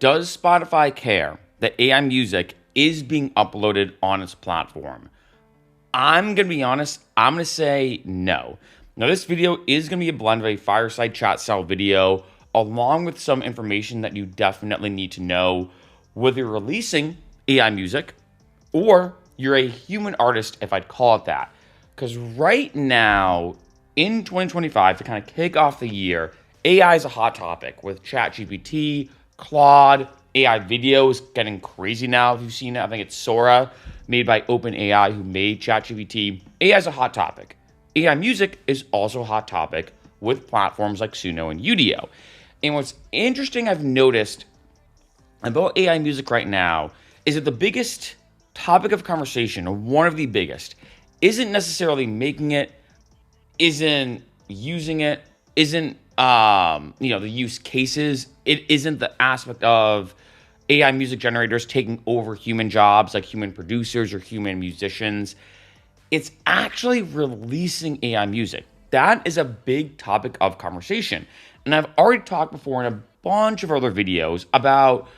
Does Spotify care that AI music is being uploaded on its platform? I'm going to be honest, I'm going to say no. Now, this video is going to be a blend of a fireside chat style video along with some information that you definitely need to know whether you're releasing AI music or you're a human artist, if I'd call it that. Because right now, in 2025, to kind of kick off the year, AI is a hot topic with ChatGPT, Claude, AI videos getting crazy now. If you've seen it, I think it's Sora, made by OpenAI, who made ChatGPT. AI is a hot topic. AI music is also a hot topic with platforms like Suno and Udio. And what's interesting I've noticed about AI music right now is that the biggest topic of conversation, or one of the biggest, isn't necessarily making it, isn't using it, isn't the use cases. It isn't the aspect of AI music generators taking over human jobs like human producers or human musicians. It's actually releasing AI music. That is a big topic of conversation. And I've already talked before in a bunch of other videos about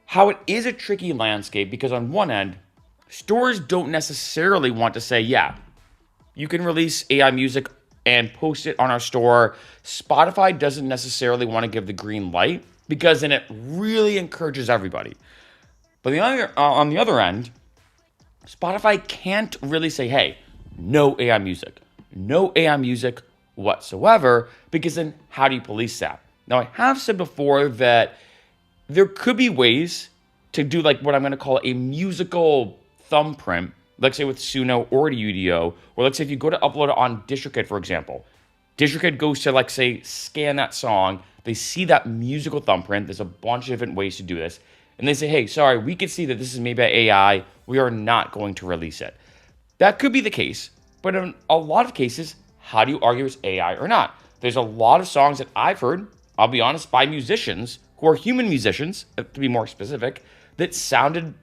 how it is a tricky landscape because on one end, stores don't necessarily want to say, yeah, you can release AI music and post it on our store. Spotify doesn't necessarily want to give the green light because then it really encourages everybody. But on the other end, Spotify can't really say, hey, no AI music whatsoever, because then how do you police that? Now, I have said before that there could be ways to do like what I'm going to call a musical thumbprint, let's say with Suno or Udio, or let's say if you go to upload it on DistroKid, for example. DistroKid goes to, like, say, scan that song. They see that musical thumbprint. There's a bunch of different ways to do this. And they say, hey, sorry, we can see that this is made by AI. We are not going to release it. That could be the case. But in a lot of cases, how do you argue it's AI or not? There's a lot of songs that I've heard, I'll be honest, by musicians who are human musicians, to be more specific, that sounded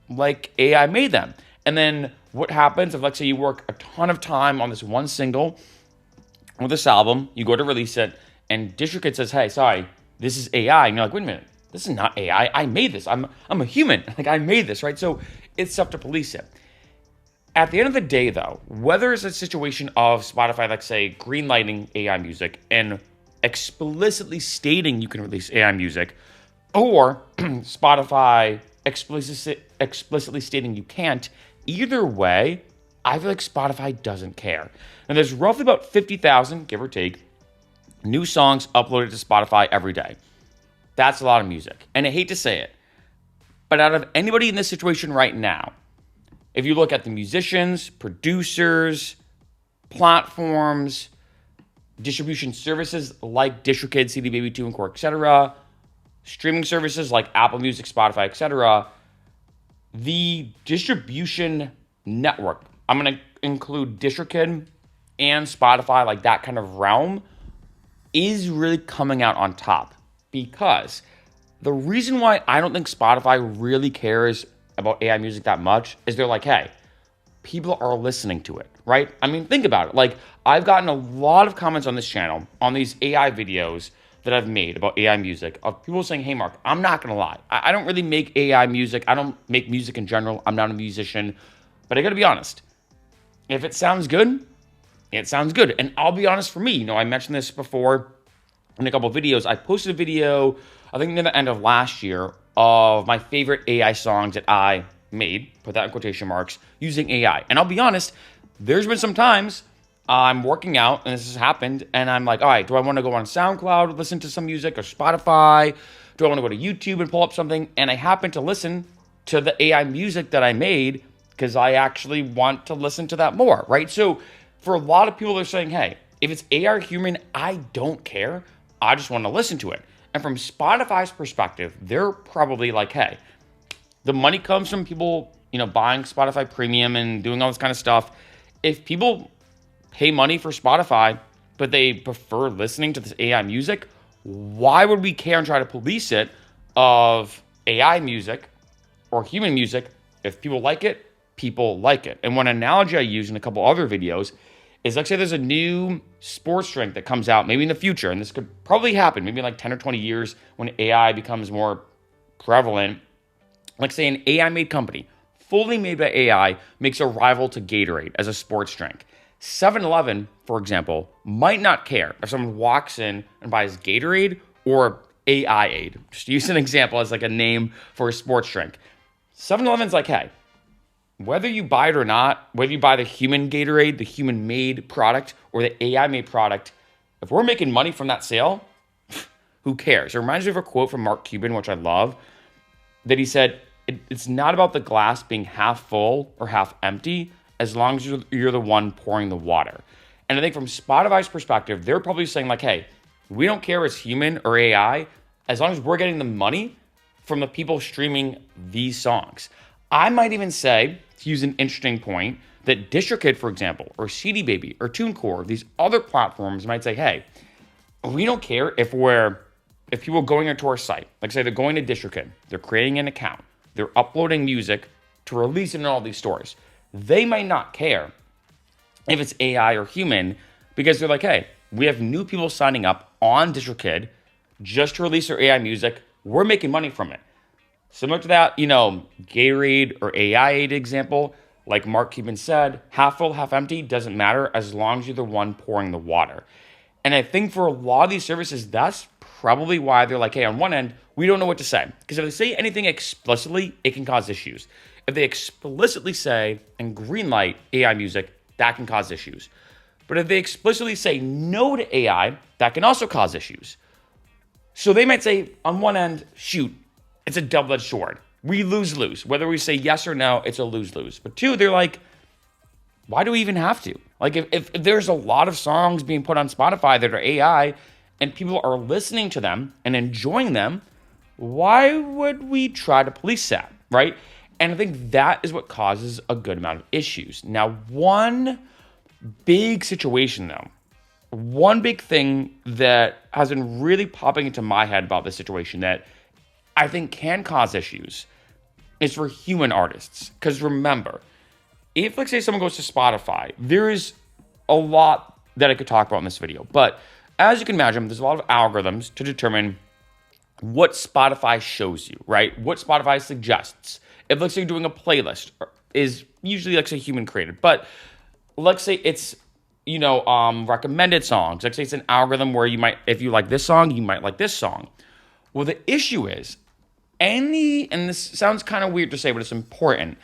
like AI made them. And then what happens if, let's say, you work a ton of time on this one single or this album, you go to release it, and DistroKid says, hey, sorry, this is AI. And you're like, wait a minute, this is not AI. I made this. I'm a human. Like, I made this, right? So it's tough to police it. At the end of the day, though, whether it's a situation of Spotify, like, say, greenlighting AI music and explicitly stating you can release AI music, or Spotify explicitly stating you can't, either way, I feel like Spotify doesn't care. And there's roughly about 50,000, give or take, new songs uploaded to Spotify every day. That's a lot of music. And I hate to say it, but out of anybody in this situation right now, if you look at the musicians, producers, platforms, distribution services like DistroKid, CD Baby 2, and Core, etc., streaming services like Apple Music, Spotify, etc., the distribution network, I'm going to include DistroKid and Spotify, like that kind of realm, is really coming out on top. Because the reason why I don't think Spotify really cares about AI music that much is they're like, hey, people are listening to it, right? I mean, think about it. Like, I've gotten a lot of comments on this channel, on these AI videos that I've made about AI music, of people saying, hey, Mark, I'm not going to lie. I don't really make AI music. I don't make music in general. I'm not a musician. But I got to be honest. If it sounds good, it sounds good. And I'll be honest, for me, I mentioned this before in a couple of videos. I posted a video, I think near the end of last year, of my favorite AI songs that I made, put that in quotation marks, using AI. And I'll be honest, there's been some times I'm working out, and this has happened, and I'm like, all right, do I want to go on SoundCloud, listen to some music, or Spotify? Do I want to go to YouTube and pull up something? And I happen to listen to the AI music that I made because I actually want to listen to that more, right? So for a lot of people, they're saying, hey, if it's AI or human, I don't care. I just want to listen to it. And from Spotify's perspective, they're probably like, hey, the money comes from people, buying Spotify Premium and doing all this kind of stuff. If people pay money for Spotify, but they prefer listening to this AI music, why would we care and try to police it of AI music or human music? If people like it, people like it. And one analogy I use in a couple other videos is, like, say there's a new sports drink that comes out maybe in the future, and this could probably happen maybe in like 10 or 20 years when AI becomes more prevalent. Like say an AI made company, fully made by AI, makes a rival to Gatorade as a sports drink. 7-Eleven, for example, might not care if someone walks in and buys Gatorade or AI Aid. Just use an example as like a name for a sports drink. 7-Eleven's like, hey, whether you buy it or not, whether you buy the human Gatorade, the human made product, or the AI made product, if we're making money from that sale, who cares? It reminds me of a quote from Mark Cuban, which I love, that he said, it's not about the glass being half full or half empty, as long as you're the one pouring the water. And I think from Spotify's perspective, they're probably saying like, hey, we don't care if it's human or AI, as long as we're getting the money from the people streaming these songs. I might even say, to use an interesting point, that DistroKid, for example, or CD Baby, or TuneCore, these other platforms might say, hey, we don't care if people going into our site, like say they're going to DistroKid, they're creating an account, they're uploading music to release it in all these stores. They might not care if it's AI or human because they're like, hey, we have new people signing up on DistroKid just to release their AI music. We're making money from it. Similar to that, Gatorade or AI Aid example, like Mark Cuban said, half full, half empty, doesn't matter as long as you're the one pouring the water. And I think for a lot of these services, that's probably why they're like, hey, on one end, we don't know what to say. Because if they say anything explicitly, it can cause issues. If they explicitly say and greenlight AI music, that can cause issues. But if they explicitly say no to AI, that can also cause issues. So they might say, on one end, shoot, it's a double-edged sword. We lose-lose. Whether we say yes or no, it's a lose-lose. But two, they're like, why do we even have to? Like, if there's a lot of songs being put on Spotify that are AI and people are listening to them and enjoying them, why would we try to police that, right? And I think that is what causes a good amount of issues. Now, one big situation, though, one big thing that has been really popping into my head about this situation that I think can cause issues is for human artists. Because remember, if, like, say, someone goes to Spotify, there is a lot that I could talk about in this video. But as you can imagine, there's a lot of algorithms to determine what Spotify shows you, right? What Spotify suggests. If, let's say, you're doing a playlist, is usually, like, say, human created. But let's say it's, recommended songs. Like, say it's an algorithm where you might, if you like this song, you might like this song. Well, the issue is, and this sounds kind of weird to say, but it's important,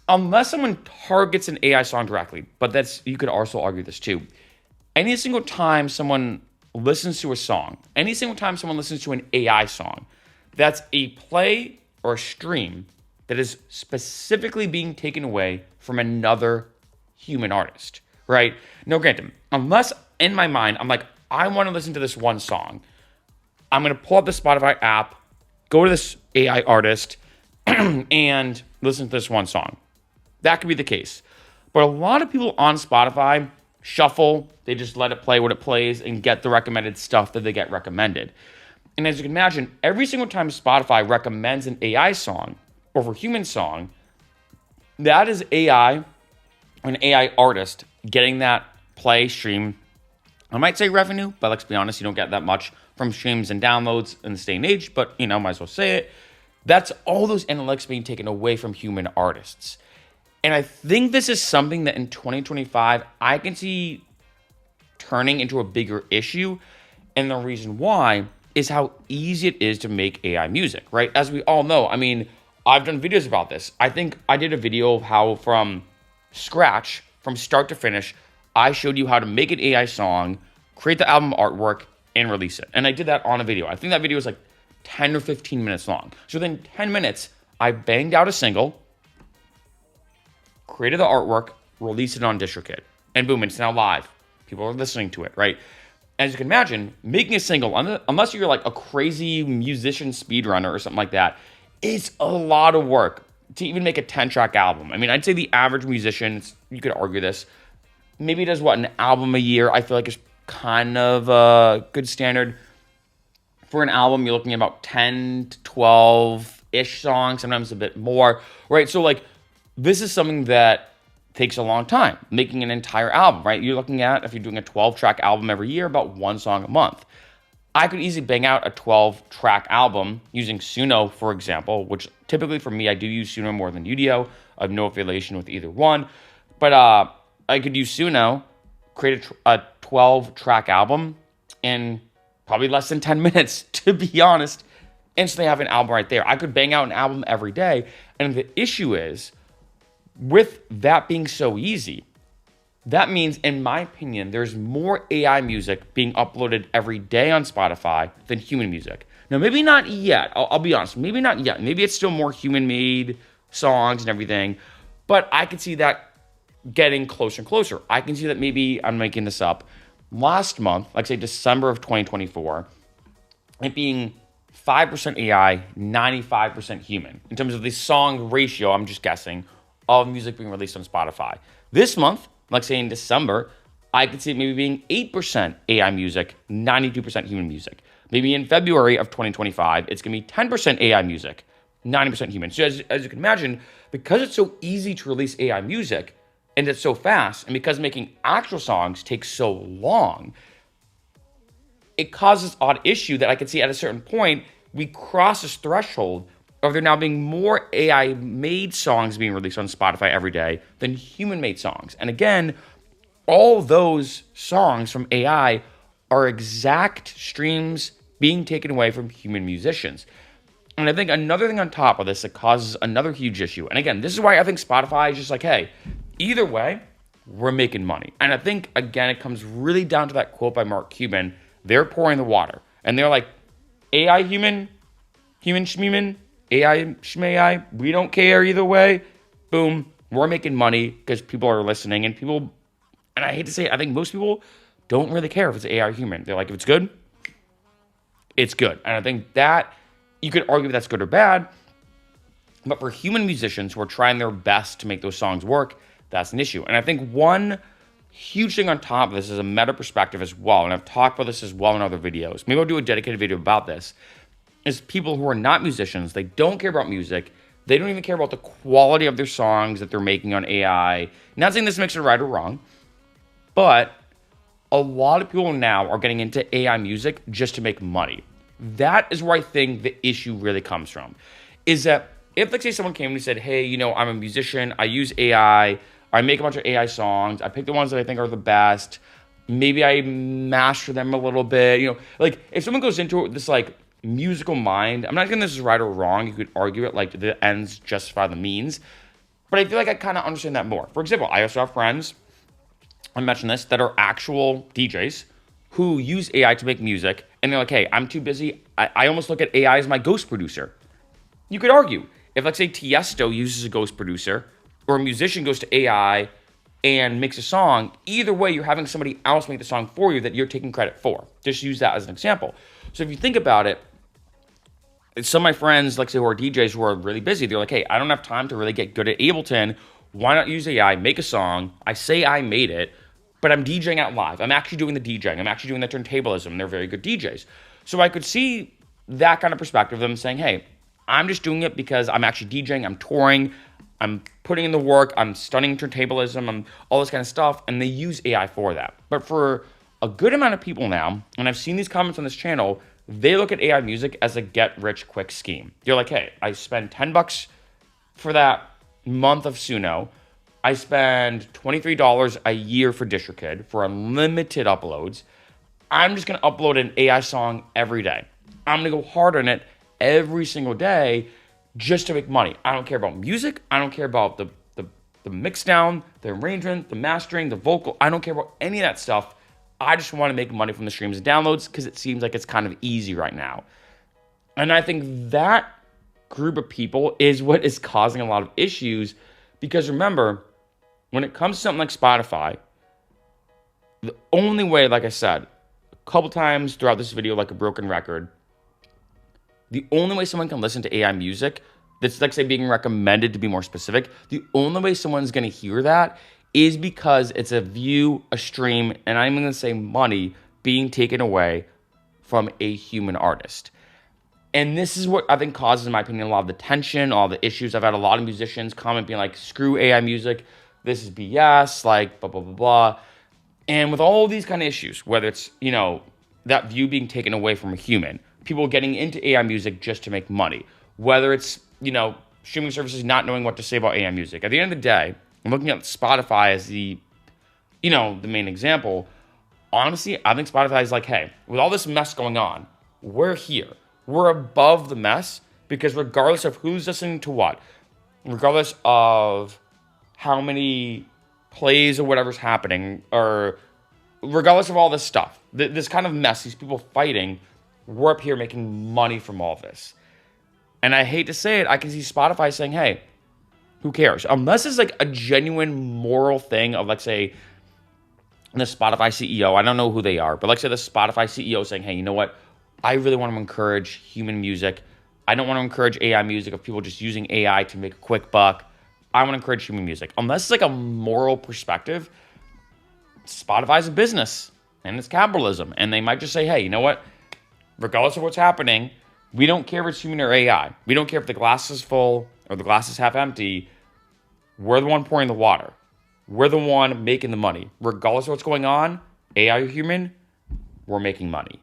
unless someone targets an AI song directly, but you could also argue this too. Any single time someone listens to a song, any single time someone listens to an AI song, that's a play or a stream that is specifically being taken away from another human artist, right? Now, granted, unless in my mind, I'm like, I want to listen to this one song, I'm going to pull up the Spotify app, go to this AI artist, and listen to this one song. That could be the case. But a lot of people on Spotify shuffle, they just let it play what it plays and get the recommended stuff that they get recommended. And as you can imagine, every single time Spotify recommends an AI song over a human song, that is AI, an AI artist getting that play, stream, I might say revenue, but let's be honest, you don't get that much from streams and downloads in this day and age, but, might as well say it. That's all those analytics being taken away from human artists. And I think this is something that in 2025, I can see turning into a bigger issue. And the reason why is how easy it is to make AI music, right? As we all know, I've done videos about this. I think I did a video of how from scratch, from start to finish, I showed you how to make an AI song, create the album artwork, and release it. And I did that on a video. I think that video was like 10 or 15 minutes long. So within 10 minutes, I banged out a single, created the artwork, released it on DistroKid. And boom, it's now live. People are listening to it, right? As you can imagine, making a single, unless you're like a crazy musician speedrunner or something like that, it's a lot of work to even make a 10-track album. I'd say the average musician, you could argue this, maybe does an album a year. I feel like it's kind of a good standard. For an album, you're looking at about 10 to 12-ish songs, sometimes a bit more, right? So this is something that takes a long time, making an entire album, right? You're looking at, if you're doing a 12-track album every year, about one song a month. I could easily bang out a 12-track album using Suno, for example, which typically for me, I do use Suno more than Udio. I have no affiliation with either one. But I could use Suno, create a 12-track album in probably less than 10 minutes, to be honest. Instantly have an album right there. I could bang out an album every day. And the issue is, with that being so easy, that means, in my opinion, there's more AI music being uploaded every day on Spotify than human music. Now, maybe not yet. I'll be honest. Maybe not yet. Maybe it's still more human-made songs and everything. But I can see that getting closer and closer. I can see that maybe, I'm making this up, last month, like say December of 2024, it being 5% AI, 95% human. In terms of the song ratio, I'm just guessing, of music being released on Spotify. This month, like say in December, I could see it maybe being 8% AI music, 92% human music. Maybe in February of 2025, it's going to be 10% AI music, 90% human. So as you can imagine, because it's so easy to release AI music, and it's so fast, and because making actual songs takes so long, it causes odd issue that I can see at a certain point, we cross this threshold of there now being more AI-made songs being released on Spotify every day than human-made songs. And again, all those songs from AI are exact streams being taken away from human musicians. And I think another thing on top of this that causes another huge issue, and again, this is why I think Spotify is just like, hey, either way, we're making money. And I think, again, it comes really down to that quote by Mark Cuban. They're pouring the water. And they're like, AI human, human shmuman, AI shmai, we don't care either way. Boom, we're making money because people are listening. And people, and I hate to say it, I think most people don't really care if it's AI human. They're like, if it's good, it's good. And I think that, you could argue if that's good or bad. But for human musicians who are trying their best to make those songs work, that's an issue. And I think one huge thing on top of this is a meta perspective as well, and I've talked about this as well in other videos. Maybe I'll do a dedicated video about this, is people who are not musicians, they don't care about music, they don't even care about the quality of their songs that they're making on AI. Not saying this makes it right or wrong, but a lot of people now are getting into AI music just to make money. That is where I think the issue really comes from, is that if, let's say, someone came and said, hey, you know, I'm a musician, I use AI, I make a bunch of AI songs, I pick the ones that I think are the best, maybe I master them a little bit, you know, like, if someone goes into this, like, musical mind, I'm not saying this is right or wrong, you could argue it, like, the ends justify the means, but I feel like I kind of understand that more. For example, I also have friends, I mentioned this, that are actual DJs who use AI to make music, and they're like, hey, I'm too busy, I almost look at AI as my ghost producer. You could argue, if, let's say, Tiesto uses a ghost producer, or a musician goes to AI and makes a song, either way, you're having somebody else make the song for you that you're taking credit for. Just use that as an example. So if you think about it, some of my friends, like say, who are DJs who are really busy, they're like, hey, I don't have time to really get good at Ableton. Why not use AI, make a song? I say I made it, but I'm DJing out live. I'm actually doing the DJing. I'm actually doing the turntablism. They're very good DJs. So I could see that kind of perspective of them saying, hey, I'm just doing it because I'm actually DJing, I'm touring, I'm putting in the work, I'm studying turntablism, I'm all this kind of stuff, and they use AI for that. But for a good amount of people now, and I've seen these comments on this channel, they look at AI music as a get-rich-quick scheme. They're like, hey, I spend $10 for that month of Suno, I spend $23 a year for DistroKid for unlimited uploads, I'm just gonna upload an AI song every day. I'm gonna go hard on it every single day just to make money. I don't care about music. I don't care about the mix down, the arrangement, the mastering, the vocal. I don't care about any of that stuff. I just want to make money from the streams and downloads because it seems like it's kind of easy right now. And I think that group of people is what is causing a lot of issues, because remember, when it comes to something like Spotify, the only way, like I said, a couple times throughout this video, like a broken record, the only way someone can listen to AI music, that's like say being recommended to be more specific, the only way someone's gonna hear that is because it's a view, a stream, and I'm gonna say money being taken away from a human artist. And this is what I think causes, in my opinion, a lot of the tension, all the issues. I've had a lot of musicians comment being like, screw AI music, this is BS, like blah, blah, blah, blah. And with all these kind of issues, whether it's, you know, that view being taken away from a human. People getting into AI music just to make money. Whether it's, streaming services not knowing what to say about AI music. At the end of the day, I'm looking at Spotify as the main example. Honestly, I think Spotify is like, hey, with all this mess going on, we're here. We're above the mess because regardless of who's listening to what, regardless of how many plays or whatever's happening, or regardless of all this stuff, this kind of mess, these people fighting, we're up here making money from all this. And I hate to say it, I can see Spotify saying, hey, who cares? Unless it's like a genuine moral thing of, like, say, the Spotify CEO, I don't know who they are, but like, say the Spotify CEO saying, hey, you know what? I really want to encourage human music. I don't want to encourage AI music of people just using AI to make a quick buck. I want to encourage human music. Unless it's like a moral perspective, Spotify's a business and it's capitalism. And they might just say, hey, you know what? Regardless of what's happening, we don't care if it's human or AI. We don't care if the glass is full or the glass is half empty. We're the one pouring the water. We're the one making the money. Regardless of what's going on, AI or human, we're making money.